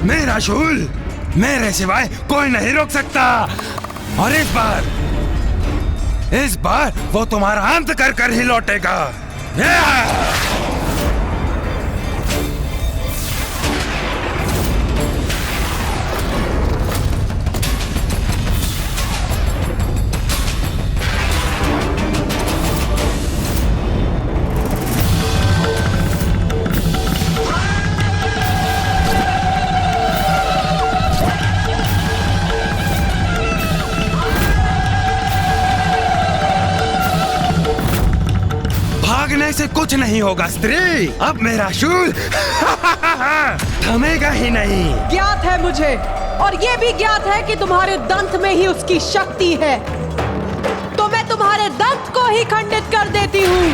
मेरा शूल मेरे सिवाय कोई नहीं रोक सकता। और इस बार वो तुम्हारा अंत कर कर ही लौटेगा। भागने से कुछ नहीं होगा स्त्री। अब मेरा शूल थमेगा ही नहीं। ज्ञात है मुझे, और ये भी ज्ञात है कि तुम्हारे दंत में ही उसकी शक्ति है। तो मैं तुम्हारे दंत को ही खंडित कर देती हूँ।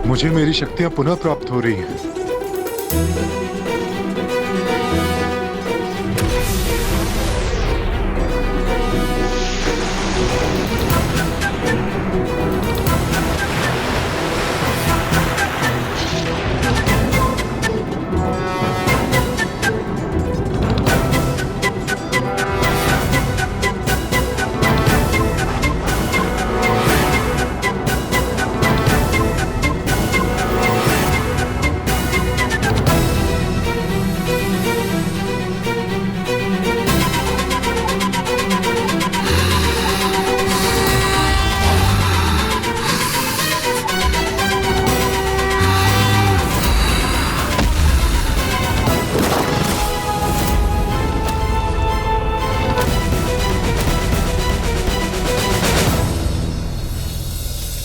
मुझे मेरी शक्तियां पुनः प्राप्त हो रही हैं।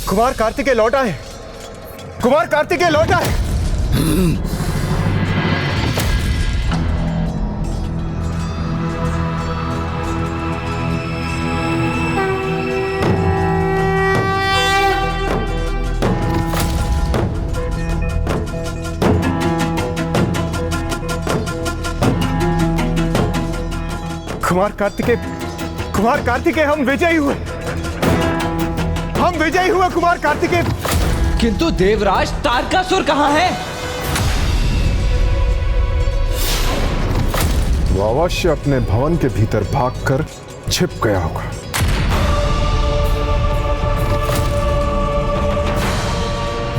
कुमार कार्तिकेय लौट आए। कुमार कार्तिकेय लौट आए। कुमार कार्तिकेय हम विजयी हुए। हम विजयी हुए कुमार कार्तिकेय। किंतु देवराज तारकासुर कहाँ है? वो अवश्य अपने भवन के भीतर भागकर छिप गया होगा।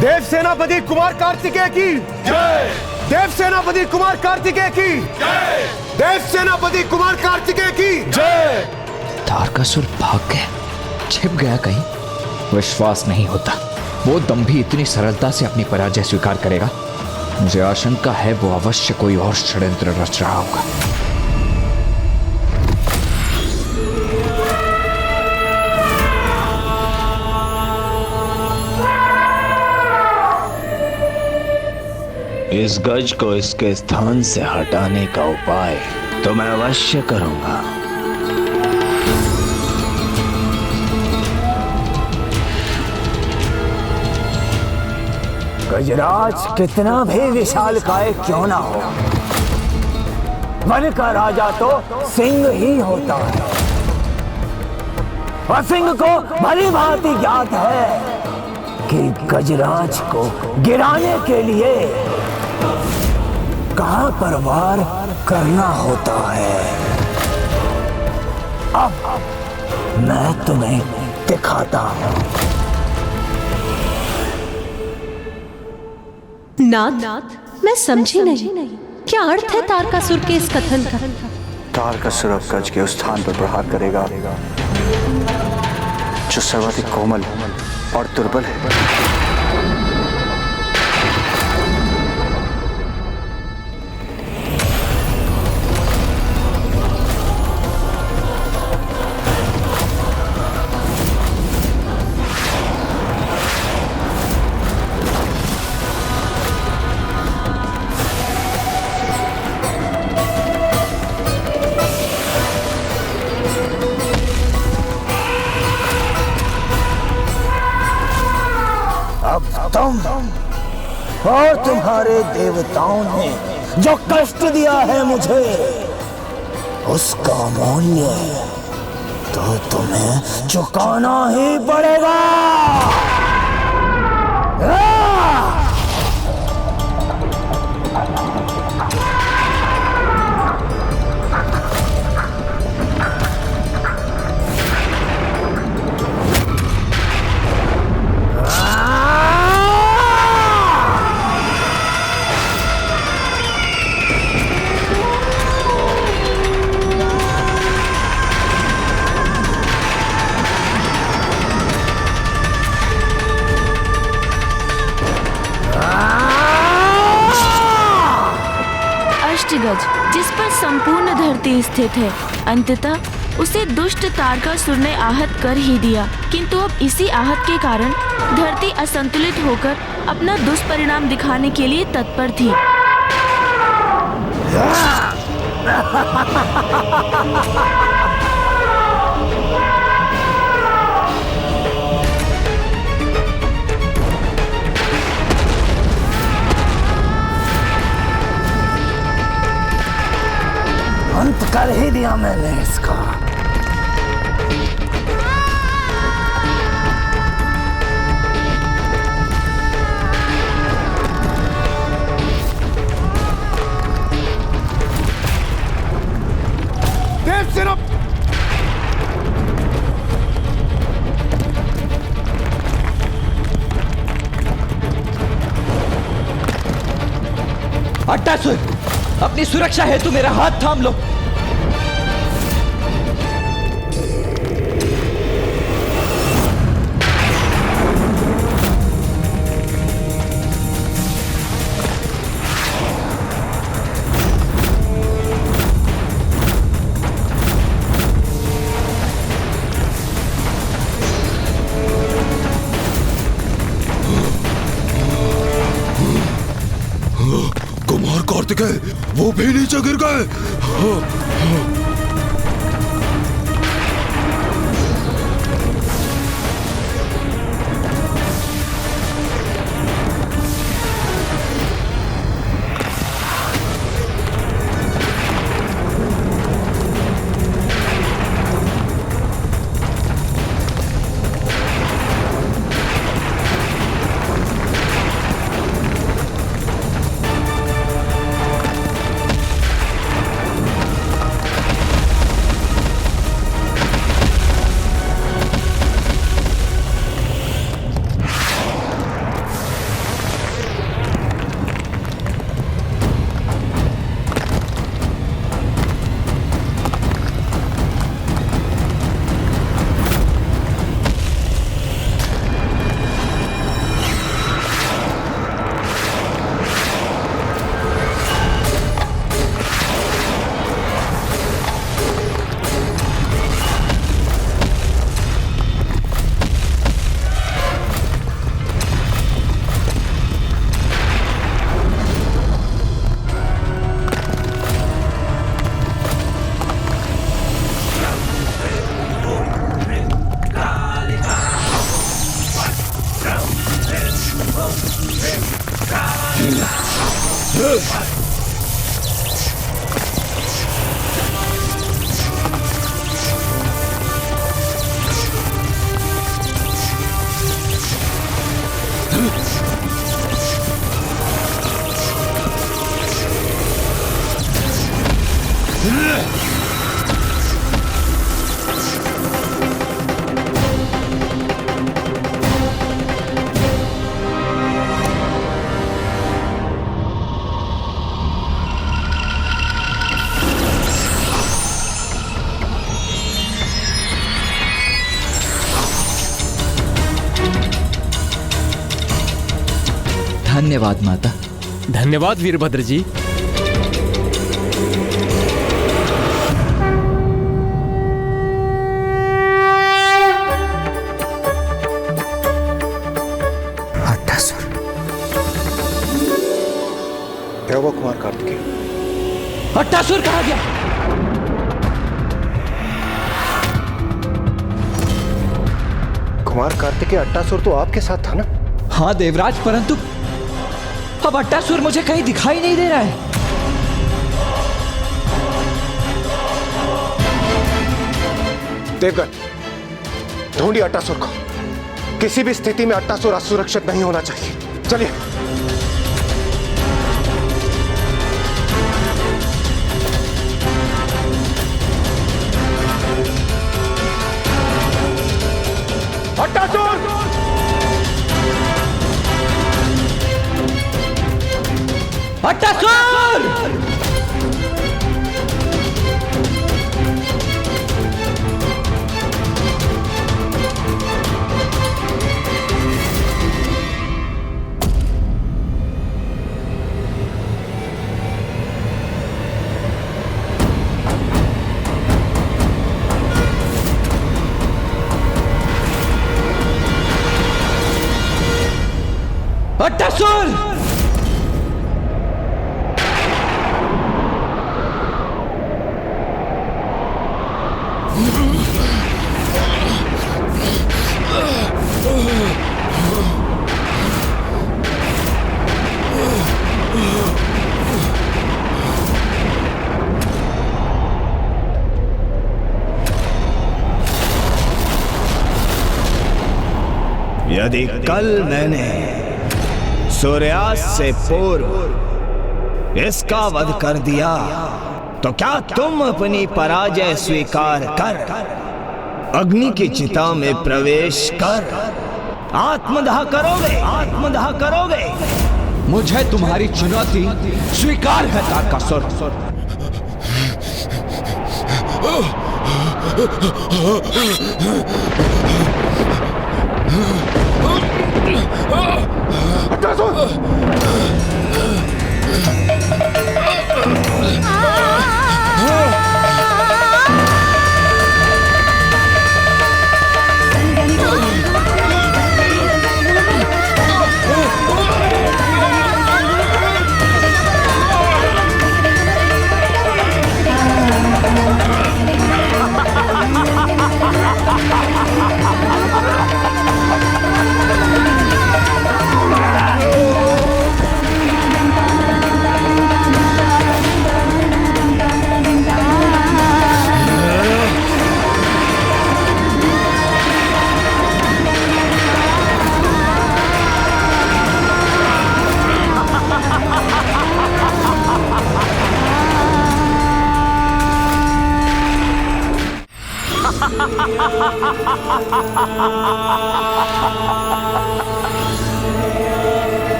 देव सेनापति कुमार कार्तिकेय की जय। देव सेनापति कुमार कार्तिकेय की जय। देव सेनापति कुमार कार्तिकेय की जय। तारकासुर भाग गया, छिप गया कहीं? विश्वास नहीं होता वो दंभी इतनी सरलता से अपनी पराजय स्वीकार करेगा। मुझे आशंका है वो अवश्य कोई और षड्यंत्र रच रहा होगा। इस गज को इसके स्थान से हटाने का उपाय तो मैं अवश्य करूंगा। गजराज कितना भी विशालकाय क्यों ना हो, वन का राजा तो सिंह ही होता है। और सिंह को भली भांति ज्ञात है कि गजराज को गिराने के लिए कहां पर वार करना होता है। अब मैं तुम्हें दिखाता हूं। नाथ, मैं समझी नहीं, क्या अर्थ है तारकासुर के इस कथन का? तारकासुर अब गज के उस स्थान पर प्रहार करेगा जो सर्वाधिक कोमल और दुर्बल है। तुम और तुम्हारे देवताओं ने जो कष्ट दिया है मुझे, उसका मूल्य तो तुम्हें चुकाना ही पड़ेगा। अष्टगज जिस पर संपूर्ण धरती स्थित है, अंततः उसे दुष्ट तारकासुर ने आहत कर ही दिया। किंतु अब इसी आहत के कारण धरती असंतुलित होकर अपना दुष्परिणाम दिखाने के लिए तत्पर थी। अंत कर ही दिया मैंने इसका। देवसेना अट्टासुर, अपनी सुरक्षा हेतु मेरा हाथ थाम लो। कुमार कार्तिकेय, वो भी नीचे गिर गए। धन्यवाद माता। धन्यवाद वीरभद्र जी। क्या हुआ कुमार कार्तिकेय? अट्टासुर कहाँ गया? कुमार कार्तिकेय, अट्टासुर तो आपके साथ था ना? हाँ देवराज, परंतु अब अट्टासुर मुझे कहीं दिखाई नहीं दे रहा है। देवगन, ढूंढिए अट्टासुर को। किसी भी स्थिति में अट्टासुर असुरक्षित नहीं होना चाहिए। चलिए। अट्टासुर! अट्टासुर! अट्टासुर! यदि कल मैंने सूर्यास्त से पूर्व इसका वध कर दिया तो क्या तुम अपनी पराजय स्वीकार कर अग्नि की चिता में प्रवेश कर आत्मदाह करोगे? आत्मदाह करोगे? मुझे तुम्हारी चुनौती स्वीकार है तारकासुर।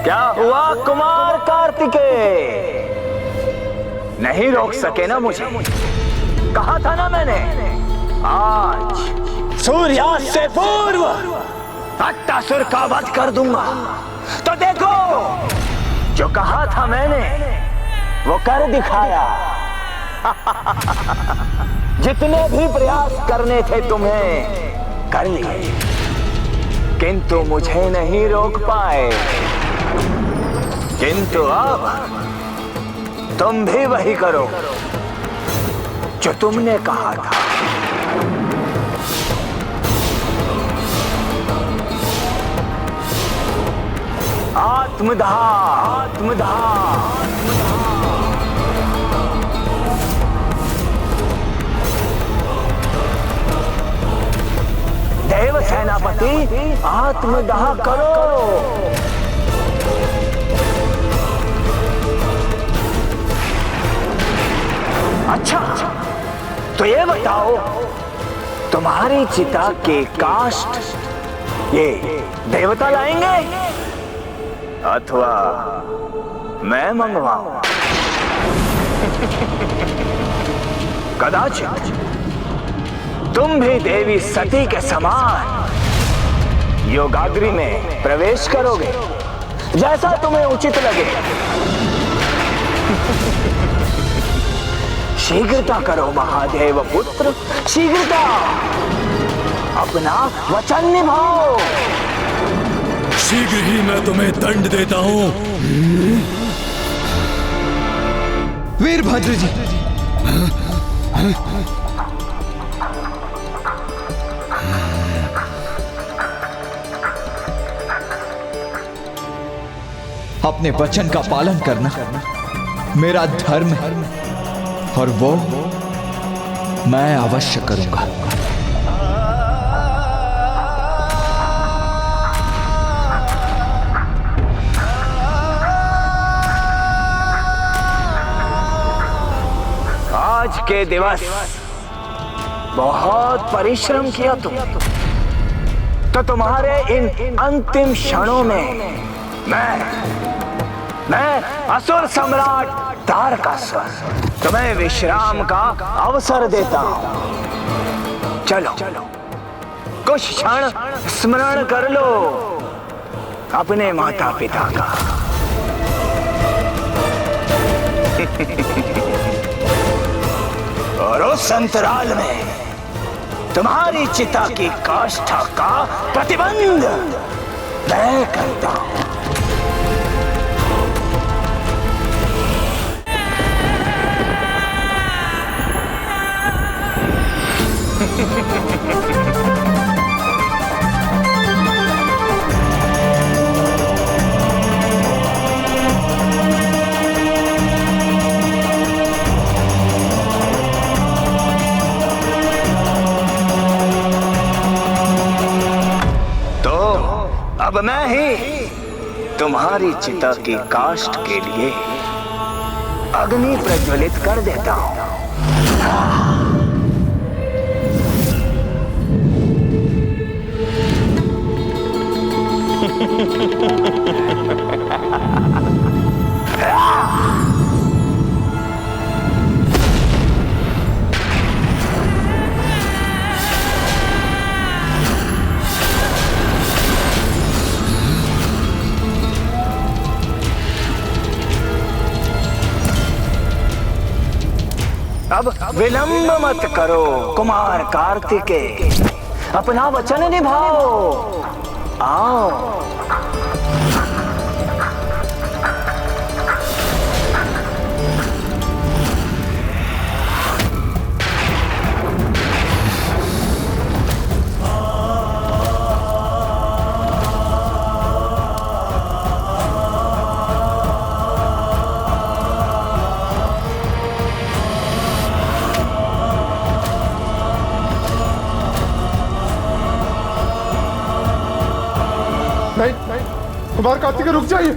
क्या हुआ कुमार कार्तिकेय? नहीं रोक सके ना मुझे? कहा था ना मैंने, आज सूर्यास्त से पूर्व अट्टासुर का वध कर दूंगा। तो देखो, जो कहा था मैंने वो कर दिखाया। जितने भी प्रयास करने थे तुम्हें कर लिए, किंतु मुझे नहीं रोक पाए। किंतु अब तुम भी वही करो जो तुमने कहा था। आत्मदाह, आत्मदाह। देव सेनापति, आत्मदाह करो। अच्छा, तो ये बताओ, तुम्हारी चिता के काष्ठ ये देवता लाएंगे अथवा मैं मंगवाऊं? कदाचित तुम भी देवी सती के समान योगाग्नि में प्रवेश करोगे, जैसा तुम्हें उचित लगे। शीघ्रता करो महादेव पुत्र, शीघ्रता, अपना वचन निभाओ। शीघ्र ही मैं तुम्हें दंड देता हूँ। वीरभद्र जी, अपने वचन का पालन करना मेरा धर्म है और वो मैं अवश्य करूंगा। आज के दिवस बहुत परिश्रम किया तुम, तो तुम्हारे इन अंतिम क्षणों में मैं असुर सम्राट तारकासुर तुम्हें विश्राम का अवसर देता हूं। चलो कुछ क्षण स्मरण कर लो अपने माता पिता का। और उस अंतराल में तुम्हारी चिता की काष्ठा का प्रतिबंध मैं करता हूं। तो अब मैं ही तुम्हारी चिता की काष्ठ के लिए अग्नि प्रज्वलित कर देता हूं। अब विलंब मत करो कुमार कार्तिकेय, अपना वचन निभाओ। आओ। नहीं, कुमार कार्तिकेय रुक जाइए।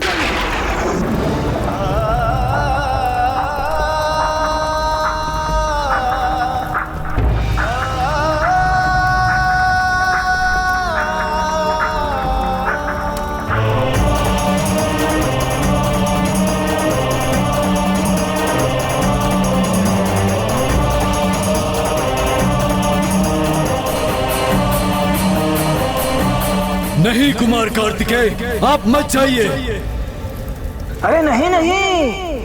नहीं कुमार कार्तिकेय, आप मत जाइए। अरे नहीं नहीं,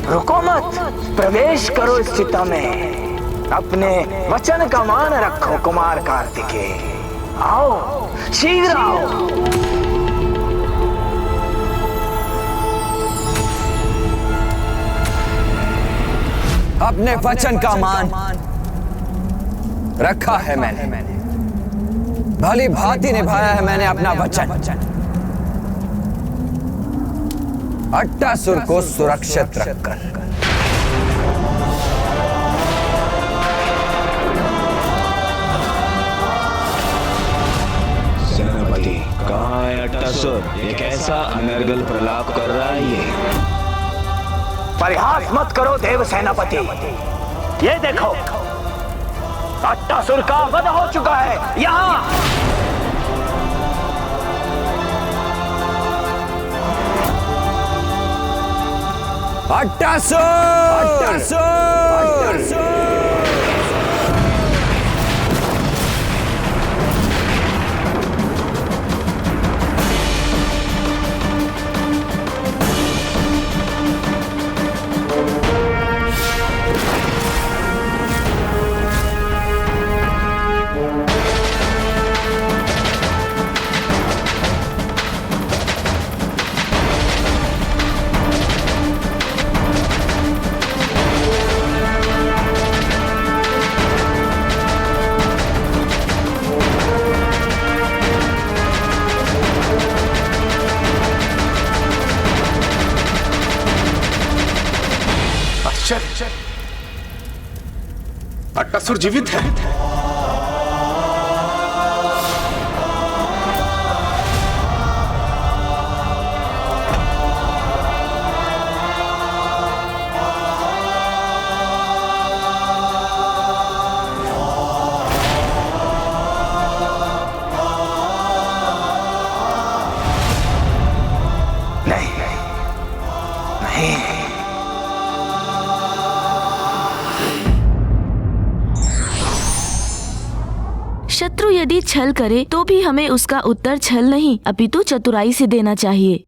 रुको मत, प्रवेश करो इस चिता में। अपने वचन का मान रखो कुमार कार्तिकेय। आओ, शीघ्र आओ। अपने वचन का मान रखा है मैंने, भली भांति निभाया है मैंने अपना वचन। अट्टासुर को सुरक्षित रखकर। सेनापति, कहाँ है अट्टासुर? ये कैसा अनर्गल प्रलाप कर रहा है ये? परिहास मत करो देव सेनापति। ये देखो, अट्टासुर का वध हो चुका है। यहाँ अट्टासुर! अट्टासुर! आश्चर्य, अट्टासुर जीवित है। शत्रु यदि छल करे तो भी हमें उसका उत्तर छल नहीं अपितु चतुराई से देना चाहिए।